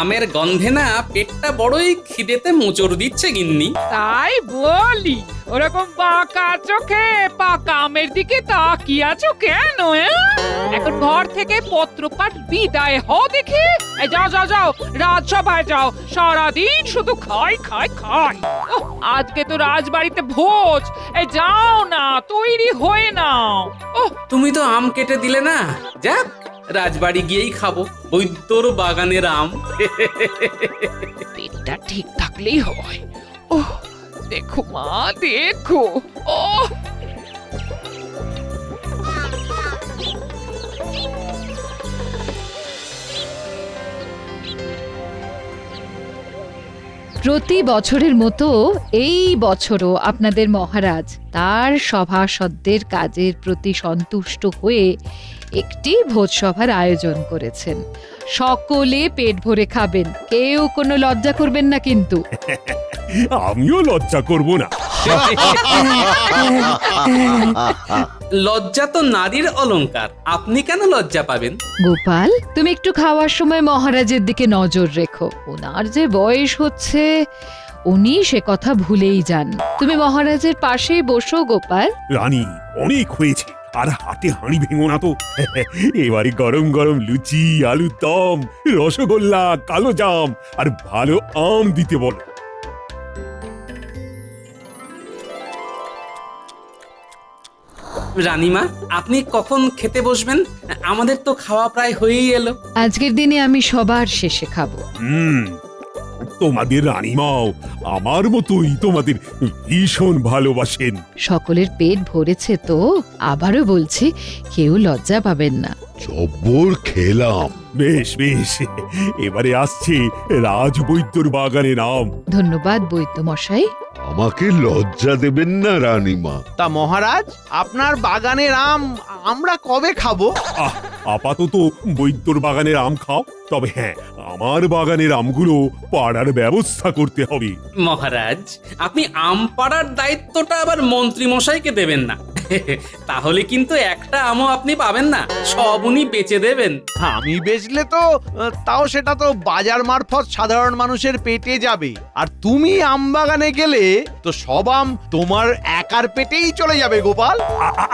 আমের গন্ধে না পেটটা বড়ই খিদেতে মোচড় দিচ্ছে গিন্নি। তাই বলি, ওরকম বাঁকা চোখে পাকা আমের দিকে তাকিয়ে আছো কেন? এখন ঘর থেকে পত্রপাঠ বিদায় হও দেখি। এই যাও যাও যাও, রাজসভায় যাও। সারাদিন শুধু খাই খাই খাই। ওহ, আজকে তো রাজবাড়িতে ভোজ। এই যাও না, তৈরি হয়ে নাও। ওহ, তুমি তো আম কেটে দিলে না, যাক রাজবাড়ি গিয়েই খাবো বৈদ্যর বাগানের আম। পেটটা ঠিক থাকলেই হয়। ওহ, দেখো মা, দেখো। ওহ, প্রতি বছরের মতো এই বছরও আপনাদের মহারাজ তার সভাসদদের কাজের প্রতি সন্তুষ্ট হয়ে একটি ভোজসভার আয়োজন করেছেন। সকলে পেট ভরে খাবেন, কেউ কোনো লজ্জা করবেন না কিন্তু। আমিও লজ্জা করব না। লজ্জা তো নারীর অলংকার, আপনি কেন লজ্জা পাবেন? গোপাল, তুমি একটু খাওয়ার সময় মহারাজের দিকে নজর রেখো। ওনার যে বয়স হচ্ছে, উনি সে কথা ভুলেই যান। তুমি মহারাজের পাশেই বসো গোপাল। রানী, অনেক হয়েছে, আর হাতে হাঁড়ি ভেঙো না তো। এবারে গরম গরম লুচি, আলুর দম, রসগোল্লা, কালো জাম আর ভালো আম দিতে বলো। রানীমা, আপনি কখন খেতে বসবেন? আমাদের তো খাওয়া প্রায় হয়েই এলো। আজকের দিনে আমি সবার শেষে খাবো। তোমাদের রানীমাও আমার মতোই তোমাদের ভীষণ ভালোবাসেন। সকলের পেট ভরেছে তো, আবারও বলছি, কেউ লজ্জা পাবেন না। জব্বর খেলাম। বেশ বেশ, এবারে আসছে রাজবৈদ্যর বাগানের আম। ধন্যবাদ বৈদ্য মশাই। আমাকে লজ্জা দেবেন না রানীমা। তা মহারাজ, আপনার বাগানের আম আমরা কবে খাবো? আপাতত বৈদ্যর বাগানের আম খাও, তবে হ্যাঁ, আমার বাগানের আমগুলো পাড়ার ব্যবস্থা করতে হবে। মহারাজ, আপনি আম পাড়ার দায়িত্বটা আবার মন্ত্রী মশাইকে দেবেন না। তাহলে কিন্তু একটা আমও আপনি পাবেন না, সব উনি বেচে দেবেন। আমি বেচলে তো তাও সেটা তো বাজার মারফত সাধারণ মানুষের পেটে যাবে, আর তুমি আম বাগানে গেলে তো সব আম তোমার একার পেটেই চলে যাবে গোপাল।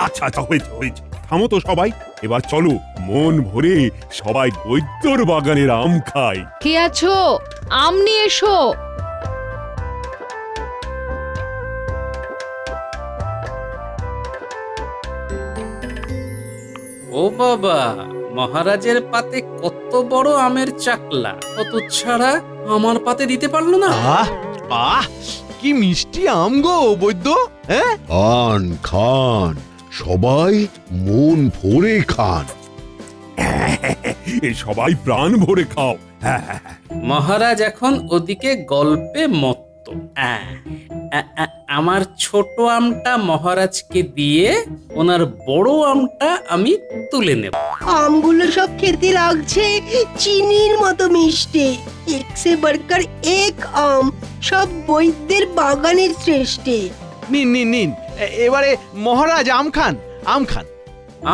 আচ্ছা আচ্ছা, হয়েছে হয়েছে, থামো তো সবাই। এবার চলো মন ভরে সবাই বৈদ্যর বাগানের আম খাই। কে আছো? আম নিয়ে এসো। ও বাবা, মহারাজের পাতে কত বড় আমের চাকলা, কত ছাড়া আমার পাতে দিতে পারলো না। আহ আহ, কি মিষ্টি আম গো বৈদ্য। হ্যাঁ, খান খান, সবাই মন ভরে খান। সবাই প্রাণ ভরে খাও। হ্যাঁ হ্যাঁ হ্যাঁ। মহারাজ এখন ওদিকে গল্পে মত্ত। আমার ছোট আমটা মহারাজকে দিয়ে ওনার বড় আমটা আমি তুলে নেব। আমগুলো সব খেতে লাগছে চিনির মতো মিষ্টি। এক সে বড়কর এক আম, সব বৈদ্যের বাগানের শ্রেষ্ঠ। নিন নিন নিন, এবারে মহারাজ আম খান, আম খান।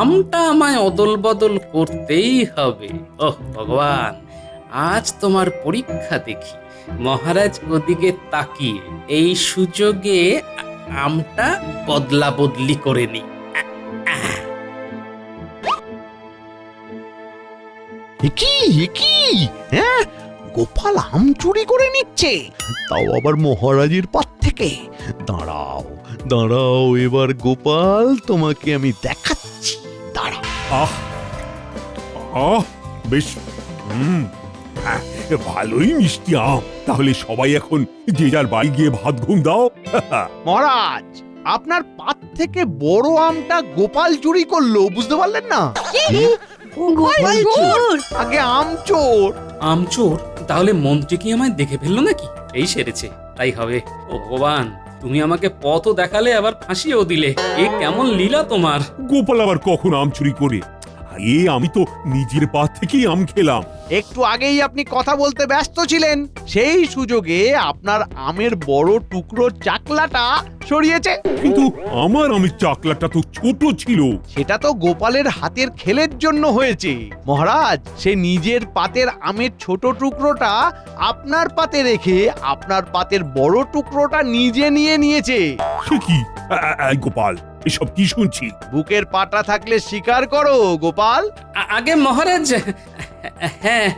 আমটা আমায় অদল বদল করতেই হবে। ওহ ভগবান, আজ তোমার পরীক্ষা দেখি। মহারাজ ওদিকে তাকিয়ে এই সুযোগে আমটা বদলা বদলি করে নি। কি কি? হ্যাঁ, গোপাল আম চুরি করে নিচ্ছে, তাও আবার মহারাজের পাত থেকে। দাঁড়াও দাঁড়াও, এবার গোপাল তোমাকে আমি দেখাচ্ছি, দাঁড়াও। আহ আহ, বেশ হ্যাঁ, ভালোই মিষ্টি আম। তাহলে সবাই এখন যে যার বাড়ি গিয়ে ভাত ঘুম দাও। মহারাজ, আপনার পাত থেকে বড় আমটা গোপাল চুরি করলো, বুঝতে পারলেন না? গোপাল চোর! আগে আম চোর। আমচোর? তাহলে মন্ত্রী কি আমায় দেখে ফেললো নাকি? এই সেরেছে, তাই হবে। ও ভগবান, তুমি আমাকে পথও দেখালে আবার ফাঁসিও দিলে। এ কেমন লীলা তোমার! গোপাল আবার কখন আম চুরি করে? আর খেয়ে আমি তো নিজের পা থেকেই আম খেলাম। একটু আগেই আপনি কথা বলতে ব্যস্ত ছিলেন, সেই সুযোগে আপনার আমের বড় টুকরো চাকলাটা সরিয়েছে। কিন্তু আমার আমের চাকলাটা তো ছোট ছিল। সেটা তো গোপালের হাতের খেলের জন্য হয়েছে মহারাজ। সে নিজের পাতের আমের ছোট টুকরোটা আপনার পাতে রেখে আপনার পাতের বড় টুকরোটা নিজে নিয়ে নিয়েছে। সে কি? গোপাল, এসব কি শুনছি? বুকের পাটা থাকলে স্বীকার করো গোপাল। আগে মহারাজ, হ্যাঁ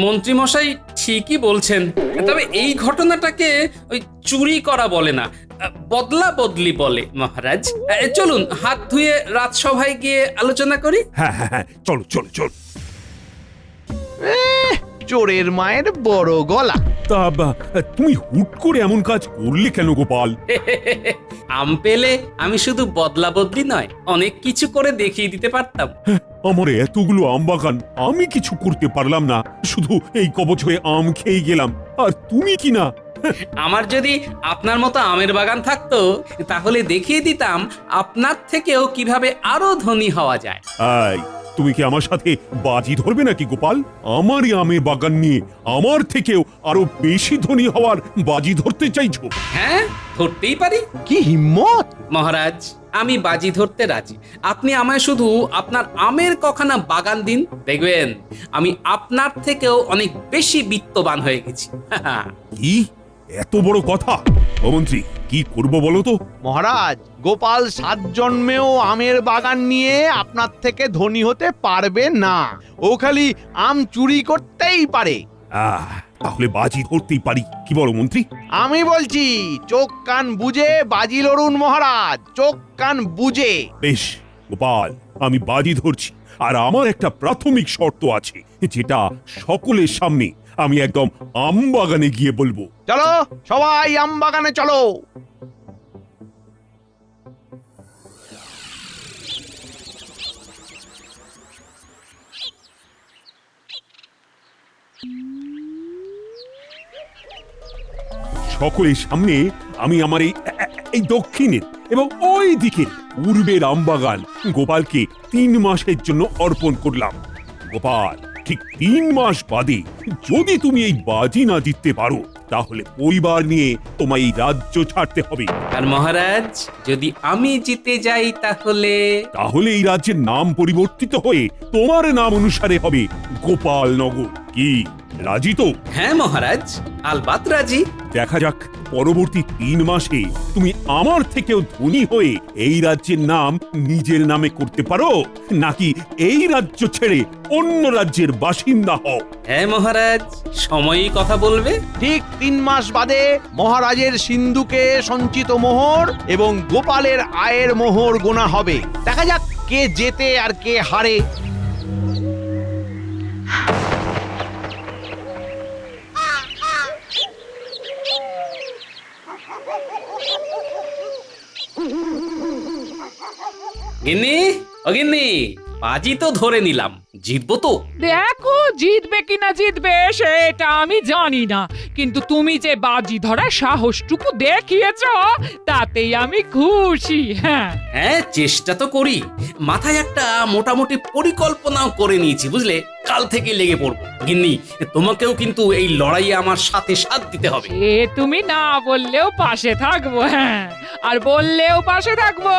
মন্ত্রী মশাই ঠিকই বলছেন, তবে এই ঘটনাটাকে ওই চুরি করা বলে না, বদলা বদলি বলে মহারাজ। চলুন হাত ধুয়ে রাজসভায় গিয়ে আলোচনা করি। হ্যাঁ হ্যাঁ হ্যাঁ, চলো চলো চলো। চোরের মায়ের বড় গলা। তা তুমি হুট করে এমন কাজ করলে কেন গোপাল? আম পেলে আমি শুধু বদলা বদলি নয়, অনেক কিছু করে দেখিয়ে দিতে পারতাম। আমার এতগুলো আম বাগান, আমি কিছু করতে পারলাম না, শুধু এই কবচ হয়ে আম খেয়ে গেলাম। আর তুমি কি না? আমার যদি আপনার মতো আমের বাগান থাকতো তাহলে দেখিয়ে দিতাম আপনার থেকেও কিভাবে আরো ধনী হওয়া যায়। এই, তুমি কি আমার সাথে বাজি ধরবে নাকি গোপাল? আমারই আমের বাগান নিয়ে আমার থেকেও আরো বেশি ধনী হওয়ার বাজি ধরতে চাইছো? হ্যাঁ, ধরতেই পারি কি হিম্মত! মহারাজ, আমি বাজি ধরতে রাজি। আপনি আমায় শুধু আপনার আমের কখানা বাগান দিন, দেখবেন আমি আপনার থেকেও অনেক বেশি বিত্তবান হয়ে গেছি। কি এত বড় কথা? ও মন্ত্রী, কি করব বলো তো? মহারাজ, গোপাল 7 জন্মেও আমের বাগান নিয়ে আপনার থেকে ধনী হতে পারবে না। ও খালি আম চুরি করতেই পারে। তাহলে বাজি ধরতেই পারি, কি বলো মন্ত্রী? আমি বলছি, চোখ কান বুজে বাজি লড়ুন মহারাজ, চোখ কান বুজে। বেশ গোপাল, আমি বাজি ধরছি। আর আমার একটা প্রাথমিক শর্ত আছে, যেটা সকলের সামনে আমি একদম আম বাগানে গিয়ে বলবো। চলো সবাই আম বাগানে চলো। সকলের সামনে আমি আমার এই দক্ষিণের এবং ওই দিকের পূর্বের আমবাগান গোপালকে 3 মাসের জন্য অর্পণ করলাম। গোপাল, ঠিক 3 মাস বাদে যদি তুমি এই বাজি না জিততে পারো তাহলে পরিবার নিয়ে তোমায় এই রাজ্য ছাড়তে হবে। আর মহারাজ, যদি আমি জিতে যাই তাহলে? তাহলে এই রাজ্যের নাম পরিবর্তিত হয়ে তোমার নাম অনুসারে হবে গোপাল নগর। কি রাজি তো? হ্যাঁ মহারাজ, আলবাত রাজি। দেখা যাক পরবর্তী 3 মাসে তুমি আমার থেকেও ধনী হয়ে এই রাজ্যের নাম নিজের নামে করতে পারো, নাকি এই রাজ্য ছেড়ে অন্য রাজ্যের বাসিন্দা হও। হ্যাঁ মহারাজ, সময়ই কথা বলবে। ঠিক 3 মাস বাদে মহারাজের সিন্ধুকে সঞ্চিত মোহর এবং গোপালের আয়ের মোহর গোনা হবে। দেখা যাক কে জেতে আর কে হারে। গিন্নি, ও গিন্নি, বাজি তো ধরে নিলাম, জিতবো তো? দেখো জিতবে কিনা জিতবে সেটা আমি জানি না, কিন্তু তুমি যে বাজি ধরার সাহসটুকু দেখিয়েছ তাতেই আমি খুশি। হ্যাঁ হ্যাঁ, চেষ্টা তো করি। মাথায় একটা মোটামুটি পরিকল্পনাও করে নিয়েছি, বুঝলে? কাল থেকে লেগে পড়বো। গিন্নি, তোমাকেও কিন্তু এই লড়াইয়ে আমার সাথে সাথ দিতে হবে। এ তুমি না বললেও পাশে থাকবো, হ্যাঁ, আর বললেও পাশে থাকবো।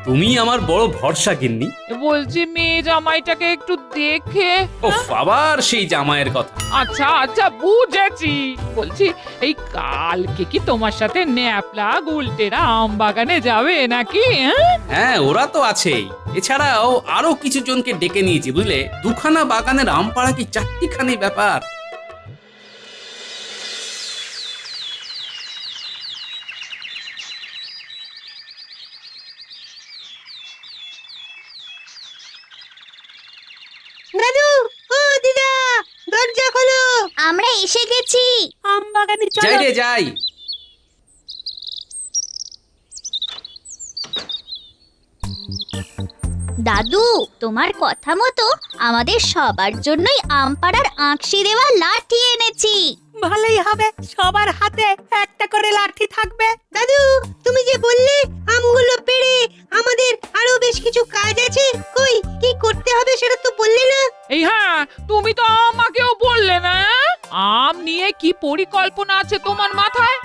তুমি আমার বড় ভরসা গিন্নি। বলছি মেয়ে জামাইটাকে একটু দেখে। ও, আবার সেই জামাইয়ের কথা। আচ্ছা আচ্ছা, বুঝেছি। বলছি এই কালকে কি তোমার সাথে ন্যাপলা গুলটেরা আম বাগানে যাবে নাকি? হ্যাঁ, ওরা তো আছেই। এছাড়াও আরো কিছু জনকে ডেকে নিয়েছি, বুঝলে? 2খানা বাগানের আম পাড়া কি 4টিখানি ব্যাপার। দাদু, ও দিদা, দরজা খোলো। আমরা এসে গেছি। আম বাগানে যাই রে যাই। দাদু, তোমার কথা মতো আমাদের সবার জন্যই আমপাড়ার আঁকশি দেওয়া লাঠি এনেছি। ভালোই হবে, সবার হাতে একটা করে লাঠি থাকবে। দাদু, তুমি যে বললে আমগুলো পেড়ে আমাদের আরো বিশেষ কিছু কাজ আছে? কই কি করতে হবে সেটা তো বললে না। এই হ্যাঁ, তুমি তো আমাকেও বললে না। আম নিয়ে কি পরিকল্পনা আছে তোমার মাথায়?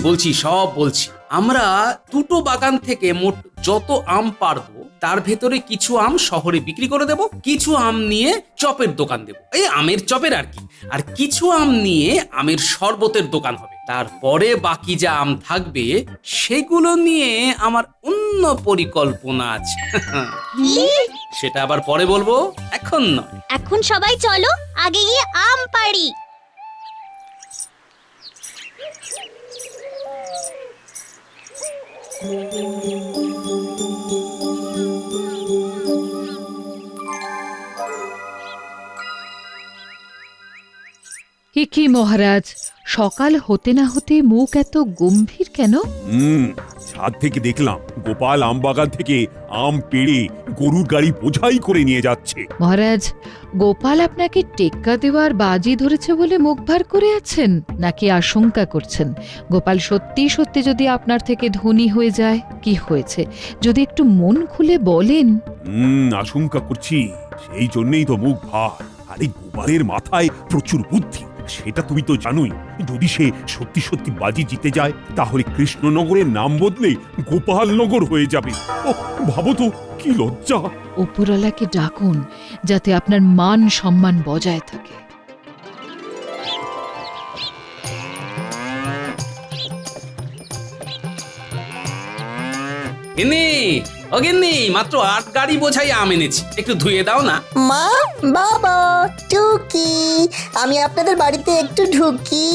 বলছি সব বলছি। আমরা দুটো বাগান থেকে মোট যত আম পারবো তার ভেতরে কিছু আম শহরে বিক্রি করে দেব, কিছু আম নিয়ে চপের দোকান দেব, এই আমের চপের আর কি। আর কিছু আম নিয়ে আমের শরবতের দোকান হবে। তারপরে বাকি যা আম থাকবে সেগুলো নিয়ে আমার অন্য পরিকল্পনা আছে। সেটা আবার পরে বলবো, এখন নয়। এখন সবাই চলো আগে গিয়ে আম পাড়ি। কি মহারাজ, সকাল হতে না হতে মুখ এত গম্ভীর কেন? ছাদ থেকে দেখলাম গোপাল আম বাগান থেকে আম পেড়ে গরুর গাড়ি বোঝাই করে নিয়ে যাচ্ছে। মহারাজ, গোপাল আপনাকে টেক্কা দেওয়ার বাজি ধরেছে বলে মুখ ভার করে আছেন, নাকি আশঙ্কা করছেন গোপাল সত্যি সত্যি যদি আপনার থেকে ধনী হয়ে যায়? কি হয়েছে যদি একটু মন খুলে বলেন। আশঙ্কা করছি, সেই জন্যই তো মুখ ভার। আরে গোপালের মাথায় প্রচুর বুদ্ধি, সেটা তুমি তো জানোই। যদি সে সত্যি সত্যি বাজি জিতে যায় তাহলে কৃষ্ণনগরের নাম বদলে গোপালনগর হয়ে যাবে। ভাবো তো কি লজ্জা। উপরওয়ালাকে ডাকুন যাতে আপনার মান সম্মান বজায় থাকে। গিন্নি, ও গিন্নি, মাত্র 8 গাড়ি বোঝাই আম এনেছি, একটু ধুয়ে দাও না। মা, বাবা, টুকি, আমি আপনাদের বাড়িতে একটু ঢুকি।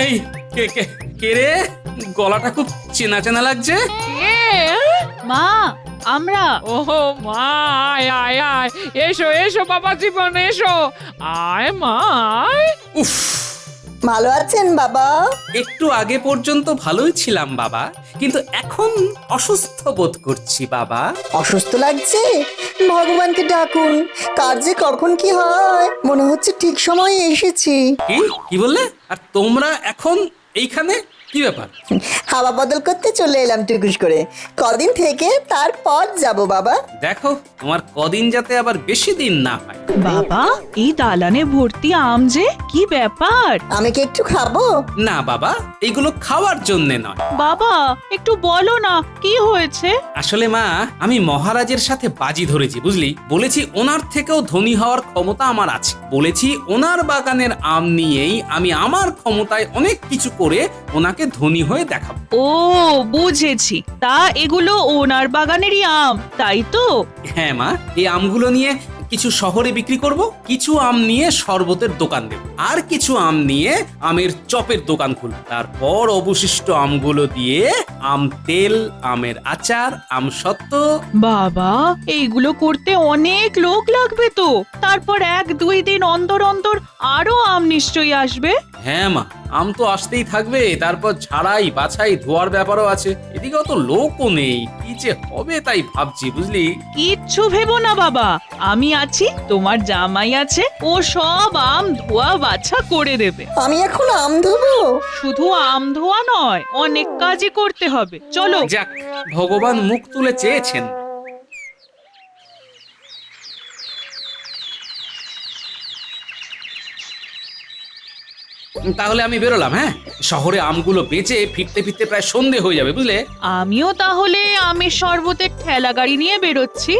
এই কে কে কে রে? গলাটা খুব চেনা চেনা লাগছে। মা, আমরা। ওহো মা, আয় আয় আয়, এসো এসো বাবা জীবন, এসো। আয় মা, আয়। উফ, ভালো আছেন বাবা? একটু আগে পর্যন্ত ভালোই ছিলাম বাবা, কিন্তু এখন অসুস্থ বোধ করছি বাবা। অসুস্থ লাগছে? ভগবানকে ডাকুন, কার যে কখন কি হয়। মনে হচ্ছে ঠিক সময়ে এসেছি। কি কি বললে? আর তোমরা এখন এইখানে? কি ব্যাপার? হাওয়া বদল করতে চলে এলাম টুকুস করে। কদিন থেকে তারপর যাব বাবা। দেখো তোমার কদিন যাতে আবার বেশি দিন না হয়। বাবা, এই দালানে ভর্তি আম যে, কি ব্যাপার? আমি কি একটু খাবো? না বাবা, এগুলো খাওয়ার জন্য নয়। বাবা, একটু বলো না কি হয়েছে? আসলে মা, আমি মহারাজের সাথে বাজি ধরেছি বুঝলি। বলেছি ওনার থেকেও ধনী হওয়ার ক্ষমতা আমার আছে। বলেছি ওনার বাগানের আম নিয়েই আমি আমার ক্ষমতায় অনেক কিছু করে ওনাকে ধনী হয়ে দেখাবো। ও বুঝেছি, তা এগুলো ওনার বাগানেরই আম, তাই তো? হ্যাঁ মা, এই আমগুলো নিয়ে কিছু শহরে বিক্রি করব, কিছু আম নিয়ে শরবতের দোকান দেব, আর কিছু আম নিয়ে আমের চপের দোকান খুলব। তারপর অবশিষ্ট আমগুলো দিয়ে আম তেল, আমের আচার, আম সত্ত্ব। বাবা, এইগুলো করতে অনেক লোক লাগবে তো। তারপর 1-2 দিন অন্তর অন্তর আরো আম নিশ্চয়ই আসবে। হ্যাঁ মা, আম তো আসতেই থাকবে, তারপর ঝাড়াই বাছাই ধোয়ার ব্যাপারও আছে। এদিকে অত লোকও নেই, কি যে হবে তাই ভাবছি বুঝলি। কিচ্ছু ভেবো না বাবা, আমি আছি, তোমার জামাই আছে, ও সব আম ধোয়া বাছা করে দেবে। আমি এখন আম ধোবো? শুধু আম ধোয়া নয়, অনেক কাজই করতে হবে, চলো। যাক, ভগবান মুখ তুলে চেয়েছেন। তাহলে আমি বেরোলাম। হ্যাঁ, শহরে আমগুলো বেচে ফিরতে ফিরতে প্রায় সন্ধে হয়ে যাবে বুঝলে। আমিও তাহলে আমের শরবতের ঠেলা গাড়ি নিয়ে বেরোচ্ছি।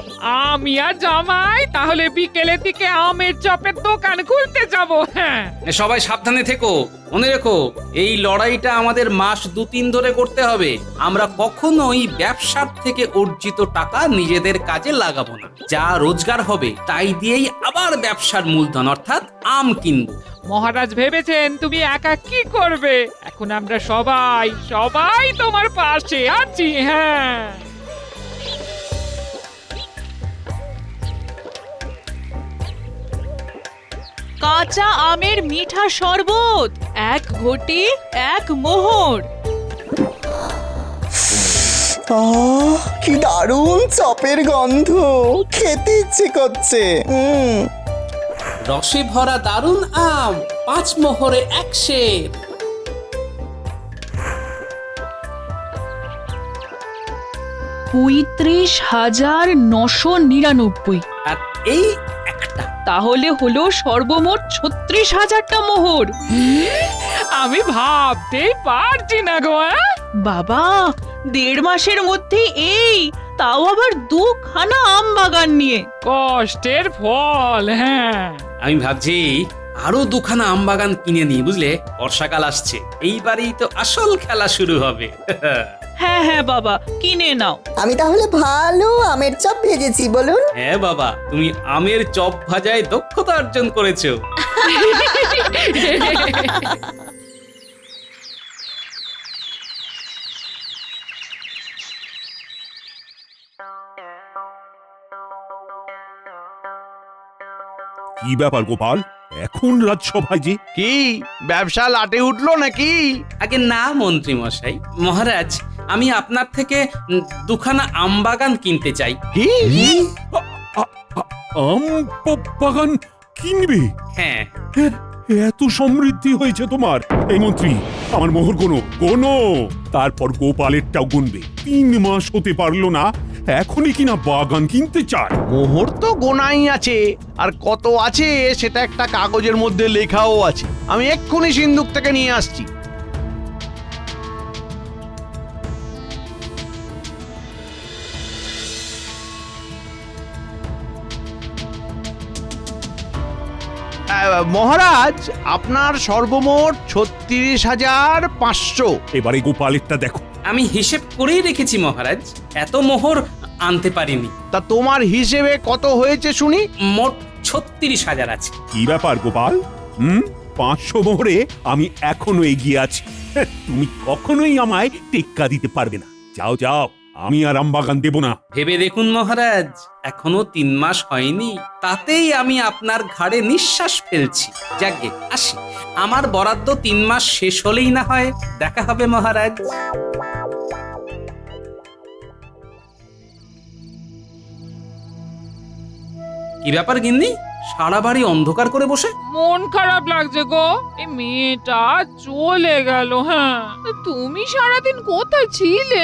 আমি আর জামাই তাহলে বিকেলের দিকে আমের চপের দোকান খুলতে যাব। হ্যাঁ, সবাই সাবধানে থেকো, মনে রেখো এই লড়াইটা আমাদের মাস 2-3 ধরে করতে হবে। আমরা কখনোই ব্যবসার থেকে অর্জিত টাকা নিজেদের কাজে লাগাবো না। যা রোজগার হবে তাই দিয়েই আবার ব্যবসার মূলধন অর্থাৎ আম কিনবো। মহারাজ ভেবেছেন তুমি একা কি করবে? এখন আমরা সবাই সবাই তোমার পাশে আছি। হ্যাঁ, কাঁচা আমের মিঠা শরবত, 1 ঘটি 1 মোহর। কি দারুণ চপের গন্ধ, খেতে ইচ্ছে করছে। রসে ভরা দারুণ আম, 5 মোহরে 1 সের। 35,999। আর এই একটা। তাহলে হলো সর্বমোট 36,000টা মোহর। আমি ভাবতেই পারছি না গো। বাবা, 1.5 মাসের মধ্যে এই, তাও আবার 2খানা আম বাগান নিয়ে। কষ্টের ফল। হ্যাঁ, আমি ভাবছি আরো 2খানা আম বাগান কিনে নিই, বুঝলে? বর্ষাকাল আসছে, এইবারেই তো আসল খেলা শুরু হবে। হ্যাঁ হ্যাঁ বাবা, কিনে নাও। আমি তাহলে ভালো আমের চপ ভেজেছি বলুন। হ্যাঁ বাবা, তুমি আমের চপ ভাজায় দক্ষতা অর্জন করেছো। কি ব্যাপার গোপাল, এখন রাজসভায় যে? কি ব্যবসা লাটে উঠলো নাকি? আগে না মন্ত্রী মশাই, মহারাজ, আমি আপনার থেকে 2খানা আম বাগান কিনতে চাই। কি? আম বাগান কিনবে? হ্যাঁ। এত সমৃদ্ধি হয়েছে তোমার। এই মন্ত্রী, আমার মোহর গোনো, তারপর গোপালেরটাও গুনবে। 3 মাস হতে পারলো না, এখনই কিনা বাগান কিনতে চায়। মোহর তো গোনাই আছে, আর কত আছে সেটা একটা কাগজের মধ্যে লেখাও আছে। আমি এক্ষুনি সিন্ধুক থেকে নিয়ে আসছি। মহারাজ, আপনার সর্বমোট 36,500। এবারে গোপালেরটা দেখো। আমি হিসেব করেই রেখেছি মহারাজ, এত মোহর আনতে পারিনি। তা তোমার হিসেবে কত হয়েছে শুনি? মোট 36,000 আছে। কি ব্যাপার গোপাল? 500 মোহরে আমি এখনো এগিয়ে আছি। তুমি কখনোই আমায় টেক্কা দিতে পারবে না। যাও যাও, আমি আর আম বাগান দেব না। ভেবে দেখুন মহারাজ, এখনো 3 মাস হয়নি, তাতেই আমি আপনার ঘাড়ে নিঃশ্বাস ফেলছি। যাকগে, আসি। আমার বরাদ্দ 3 মাস শেষ হলেই না হয় দেখা হবে মহারাজ। কি ব্যাপার গিন্নি, সারা বাড়ি অন্ধকার করে বসে? মন খারাপ লাগছে গো, এই মেয়েটা চলে গেল। হ্যাঁ, তুমি সারাদিন কোথায় ছিলে?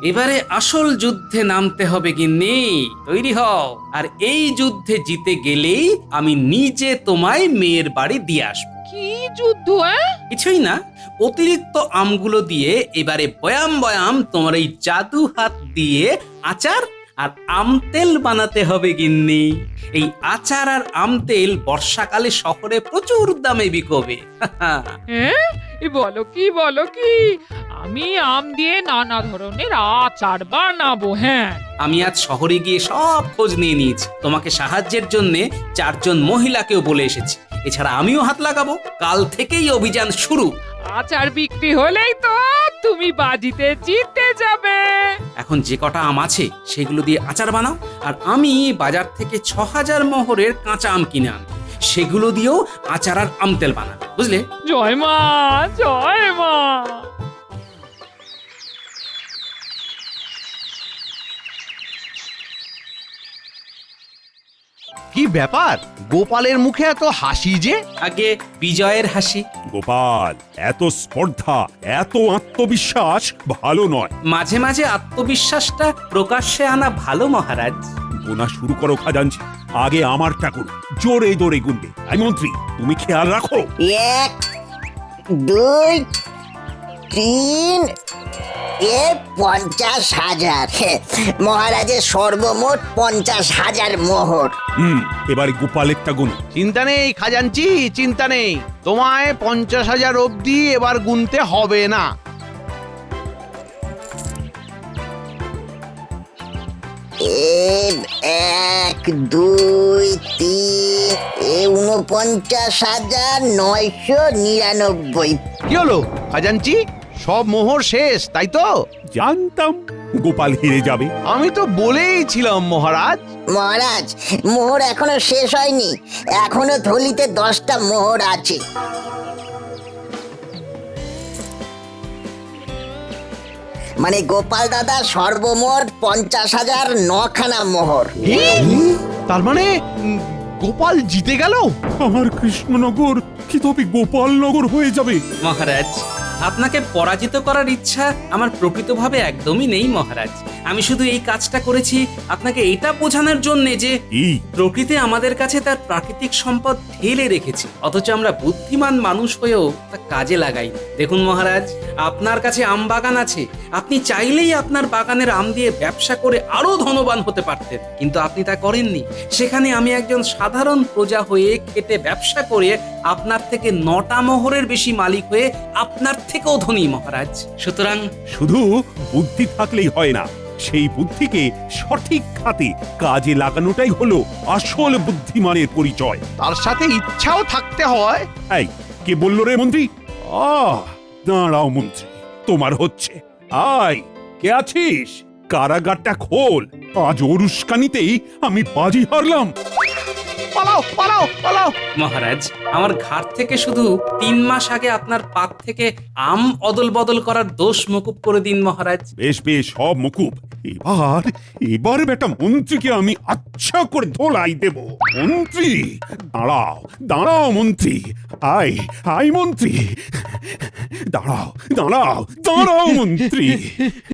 এবারে আসল যুদ্ধে নামতে হবে গিন্নি, তৈরি হও। আর এই যুদ্ধে জিতে গেলেই আমি নিজে তোমায় মেয়ের বাড়ি দিয়ে আসবো। কি যুদ্ধ? কিছুই না, অতিরিক্ত আমগুলো দিয়ে এবারে বয়াম বয়াম তোমার এই জাদু হাত দিয়ে আচার আর আম তেল বানাতে হবে গিন্নি। এই আচার আর আম তেল বর্ষাকালে শহরে প্রচুর দামে বিকবে। হ্যাঁ, বলো কি, আমি আম দিয়ে নানা ধরনের আচার বানাবো। হ্যাঁ, আমি আজ শহরে গিয়ে সব খোঁজ নিয়ে নিয়েছি। তোমাকে সাহায্যের জন্য 4 জন মহিলাকেও বলে এসেছি। এছাড়া আমিও হাত লাগাবো। কাল থেকেই অভিযান শুরু। আচার বিক্রি হলেই তো তুমি বাজিতে জিতে যাবে। এখন যে কটা আম আছে সেগুলো দিয়ে আচার বানাও, আর আমি বাজার থেকে 6,000 মোহরের কাঁচা আম কিনে আনবো। সেগুলো দিয়েও আচার আর আম তেল বানাবো, বুঝলে? জয় মা, জয় মা। কি ব্যাপার, গোপালের মুখে এত হাসি যে? আগে বিজয়ের হাসি। গোপাল, এত স্পর্ধা, এত আত্মবিশ্বাস ভালো নয়। মাঝে মাঝে আত্মবিশ্বাসটা প্রকাশ্যে আনা ভালো মহারাজ। গোনা শুরু করো খাজাঞ্চি, আগে আমারটা করো। জোরে জোরে গুনবে। আই মন্ত্রী, তুমি খেয়াল রাখো। 1, 2, 3, 50,000। মহারাজের সর্বমোট 50,000 মোহর। এবারে গোপালেরটা গুনো। চিন্তা নেই খাজাঞ্চি, চিন্তা নেই। তোমায় 50,000 অবধি এবার গুনতে হবে না। এক, 2, 3, 49,999। কি হলো খাজাঞ্চি, সব মোহর শেষ তাই তো? জানতাম গোপাল হেরে যাবে। আমি তো বলেইছিলাম মহারাজ। মহারাজ, মোহর এখনো শেষ হয়নি, এখনো থলিতে 10টা মোহর আছে। মানে গোপাল দাদা সর্বমোট 50,000 9খানা মোহর। তার মানে গোপাল জিতে গেল? আমার কৃষ্ণনগর কি তবে গোপালনগর হয়ে যাবে? মহারাজ, আপনাকে পরাজিত করার ইচ্ছা আমার প্রকৃতভাবে একদমই নেই মহারাজ। আমি শুধু এই কাজটা করেছি আপনাকে এটা বোঝানোর জন্য যে এই প্রকৃতি আমাদের কাছে তার প্রাকৃতিক সম্পদ ঢেলে রেখেছে, অথচ আমরা বুদ্ধিমান মানুষ হয়েও তা কাজে লাগাই না। দেখুন মহারাজ, আপনার কাছে আম বাগান আছে, আপনি চাইলেই আপনার বাগানের আম দিয়ে ব্যবসা করে আরো ধনবান হতে পারতেন, কিন্তু আপনি তা করেননি। সেখানে আমি একজন সাধারণ প্রজা হয়ে খেটে ব্যবসা করে আপনার থেকে 9টা মোহরের বেশি মালিক হয়ে আপনার থেকেও ধনী মহারাজ। সুতরাং শুধু বুদ্ধি থাকলেই হয় না, সেই বুদ্ধিকে সঠিক খাতে কাজে লাগানোটাই হলো আসল বুদ্ধিমানের পরিচয়। তার সাথে ইচ্ছাও থাকতে হয়। এই কে বললো রে মন্ত্রী? দাঁড়াও মন্ত্রী, তোমার হচ্ছে। আয়, কে আছিস? কারাগারটা খোল। আজ ওর উস্কানিতেই আমি বাজি হারলাম। পালাও পালাও পালাও। মহারাজ, আমার ঘাট থেকে শুধু 3 মাস আগে আপনার পাত থেকে আম অদল বদল করার দোষ মকুব করে দিন মহারাজ। বেশ বেশ, সব মুকুব। এবার বেটা মন্ত্রীকে আমি আচ্ছা করে ধোলাই দেব। মন্ত্রী দাঁড়াও, দাঁড়াও মন্ত্রী। আয় আয় মন্ত্রী, দাঁড়াও দাঁড়াও দাঁড়াও মন্ত্রী।